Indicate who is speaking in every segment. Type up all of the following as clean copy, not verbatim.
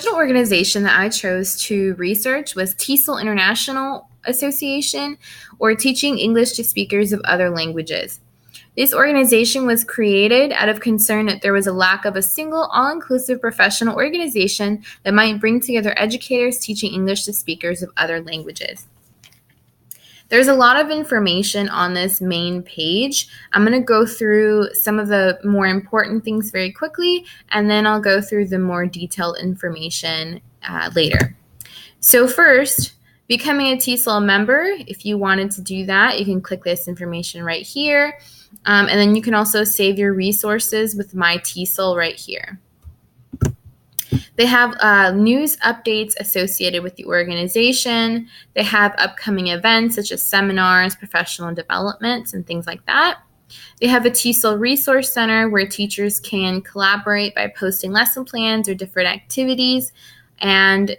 Speaker 1: organization that I chose to research was TESOL International Association, or Teaching English to Speakers of Other Languages. This organization was created out of concern that there was a lack of a single, all-inclusive professional organization that might bring together educators teaching English to speakers of other languages. There's a lot of information on this main page. I'm going to go through some of the more important things very quickly, and then I'll go through the more detailed information later. So first, becoming a TESOL member. If you wanted to do that, you can click this information right here. And then you can also save your resources with My TESOL right here. They have news updates associated with the organization. They have upcoming events such as seminars, professional developments, and things like that. They have a TESOL Resource Center where teachers can collaborate by posting lesson plans or different activities, and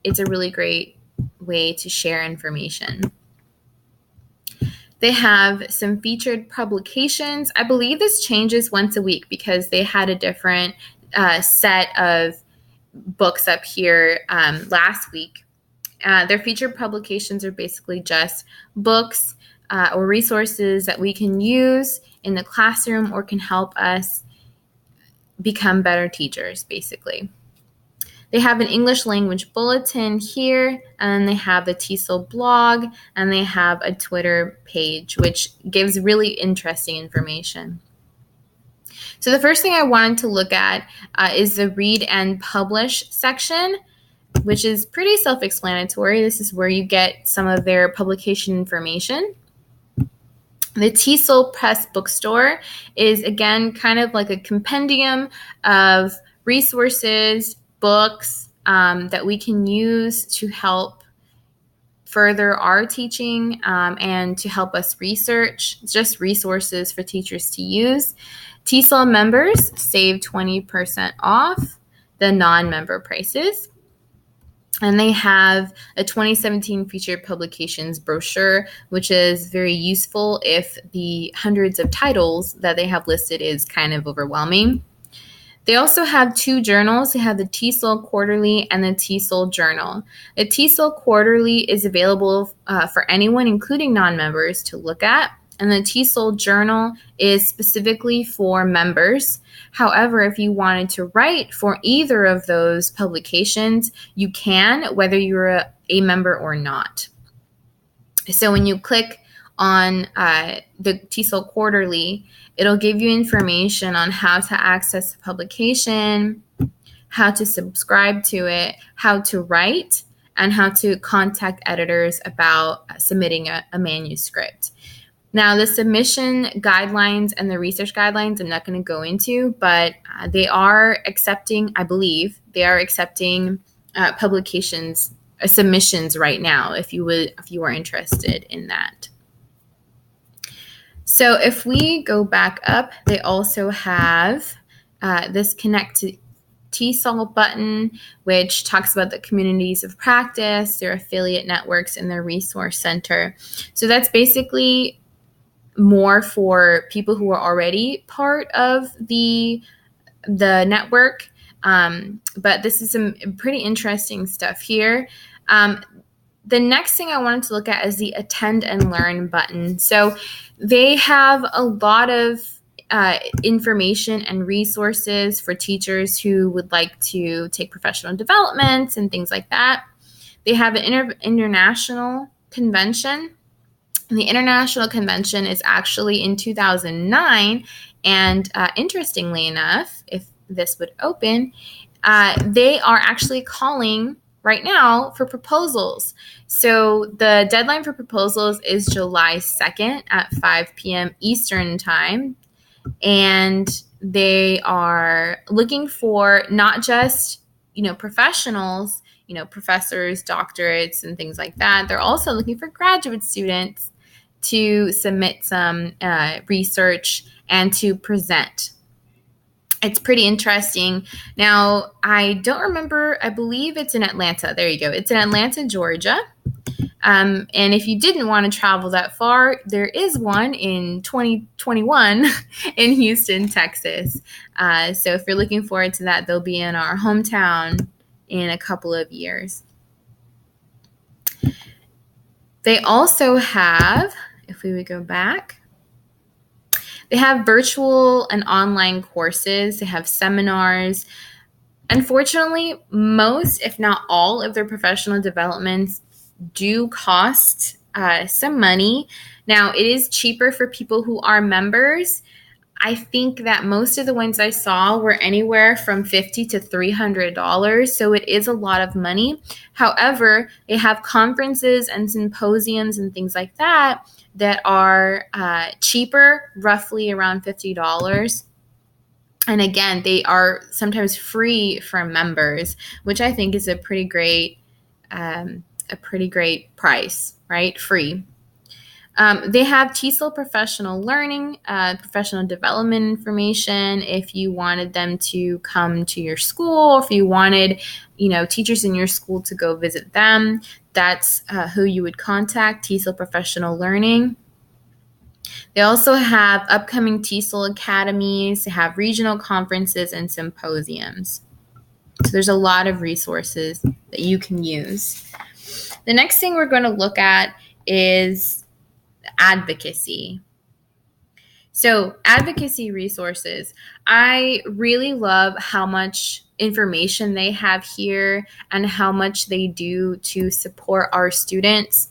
Speaker 1: it's a really great way to share information. They have some featured publications. I believe this changes once a week because they had a different set of books up here last week. Their featured publications are basically just books or resources that we can use in the classroom or can help us become better teachers, basically. They have an English language bulletin here, and then they have the TESOL blog, and they have a Twitter page, which gives really interesting information. So the first thing I wanted to look at is the read and publish section, which is pretty self-explanatory. This is where you get some of their publication information. The TESOL Press Bookstore is, again, kind of like a compendium of resources, books that we can use to help further our teaching and to help us research. It's just resources for teachers to use. TESOL members save 20% off the non-member prices. And they have a 2017 featured publications brochure, which is very useful if the hundreds of titles that they have listed is kind of overwhelming. They also have two journals. They have the TESOL Quarterly and the TESOL Journal. The TESOL Quarterly is available for anyone, including non-members, to look at. And the TESOL Journal is specifically for members. However, if you wanted to write for either of those publications, you can, whether you're a member or not. So when you click on the TESOL Quarterly, it'll give you information on how to access the publication, how to subscribe to it, how to write, and how to contact editors about submitting a manuscript. Now, the submission guidelines and the research guidelines I'm not going to go into, but they are accepting, I believe, they are accepting publications, submissions right now if you are interested in that. So if we go back up, they also have this Connect to TESOL button, which talks about the communities of practice, their affiliate networks, and their resource center. So that's basically more for people who are already part of the network. But this is some pretty interesting stuff here. The next thing I wanted to look at is the Attend and Learn button. So they have a lot of information and resources for teachers who would like to take professional developments and things like that. They have an international convention. The International Convention is actually in 2009, and interestingly enough, if this would open, they are actually calling right now for proposals. So the deadline for proposals is July 2nd at 5 p.m. Eastern Time, and they are looking for not just, professionals, professors, doctorates, and things like that. They're also looking for graduate students to submit some research and to present. It's pretty interesting. Now, I don't remember, I believe it's in Atlanta. There you go. It's in Atlanta, Georgia. And if you didn't want to travel that far, there is one in 2021 in Houston, Texas. So if you're looking forward to that, they'll be in our hometown in a couple of years. They also have, if we would go back, they have virtual and online courses. They have seminars. Unfortunately, most, if not all, of their professional developments do cost some money. Now, it is cheaper for people who are members. I think that most of the ones I saw were anywhere from $50 to $300, so it is a lot of money. However, they have conferences and symposiums and things like that that are cheaper, roughly around $50. And again, they are sometimes free for members, which I think is a pretty great price, right? Free. They have TESOL professional learning, professional development information. If you wanted them to come to your school, if you wanted, teachers in your school to go visit them, that's who you would contact, TESOL professional learning. They also have upcoming TESOL academies. They have regional conferences and symposiums. So there's a lot of resources that you can use. The next thing we're going to look at is advocacy. So advocacy resources, I really love how much information they have here and how much they do to support our students.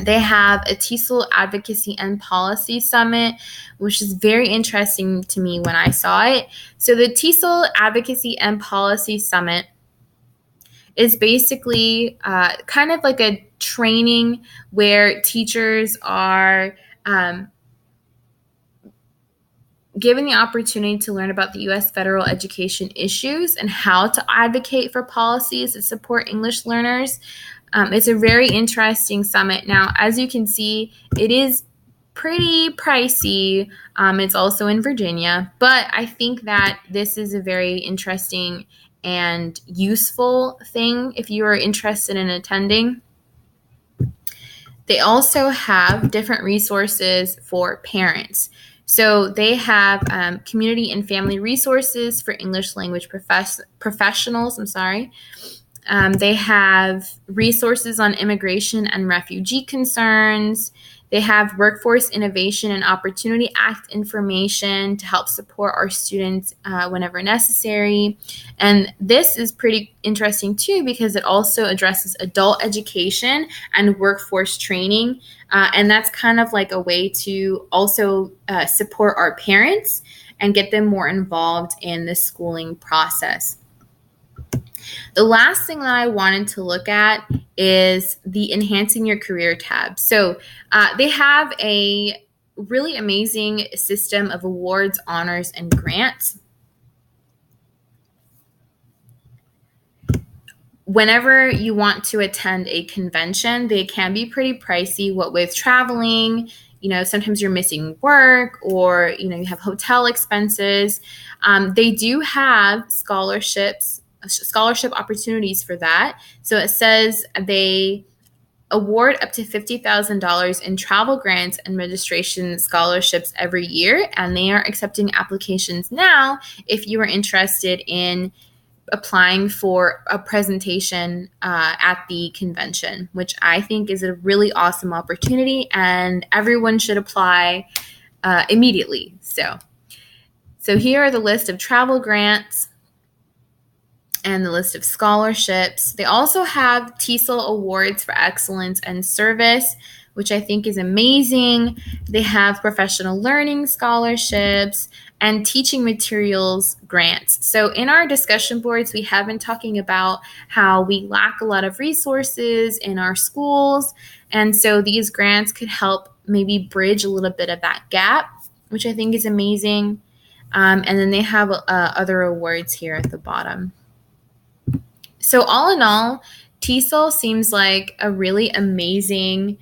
Speaker 1: They have a TESOL Advocacy and Policy Summit, which is very interesting to me when I saw it. So the TESOL Advocacy and Policy Summit is basically kind of like a training where teachers are given the opportunity to learn about the U.S. federal education issues and how to advocate for policies that support English learners. It's a very interesting summit. Now, as you can see, it is pretty pricey. It's also in Virginia, but I think that this is a very interesting and useful thing if you are interested in attending. They also have different resources for parents. So they have community and family resources for English language professionals. They have resources on immigration and refugee concerns. They have Workforce Innovation and Opportunity Act information to help support our students whenever necessary. And this is pretty interesting too because it also addresses adult education and workforce training. And that's kind of like a way to also support our parents and get them more involved in the schooling process. The last thing that I wanted to look at is the Enhancing Your Career tab. So they have a really amazing system of awards, honors, and grants. Whenever you want to attend a convention, they can be pretty pricey, what with traveling, sometimes you're missing work or, you have hotel expenses. They do have scholarship opportunities for that. So it says they award up to $50,000 in travel grants and registration scholarships every year, and they are accepting applications now if you are interested in applying for a presentation at the convention, which I think is a really awesome opportunity, and everyone should apply immediately. So here are the list of travel grants and the list of scholarships. They also have TESOL Awards for Excellence and Service, which I think is amazing. They have professional learning scholarships and teaching materials grants. So in our discussion boards, we have been talking about how we lack a lot of resources in our schools. And so these grants could help maybe bridge a little bit of that gap, which I think is amazing. And then they have other awards here at the bottom. So all in all, TESOL seems like a really amazing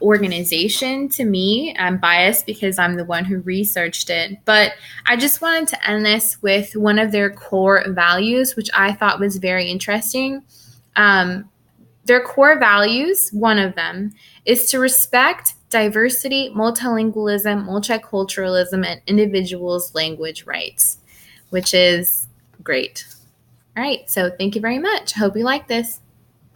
Speaker 1: organization to me. I'm biased because I'm the one who researched it, but I just wanted to end this with one of their core values, which I thought was very interesting. Their core values, one of them, is to respect diversity, multilingualism, multiculturalism, and individuals' language rights, which is great. All right, so thank you very much. I hope you like this.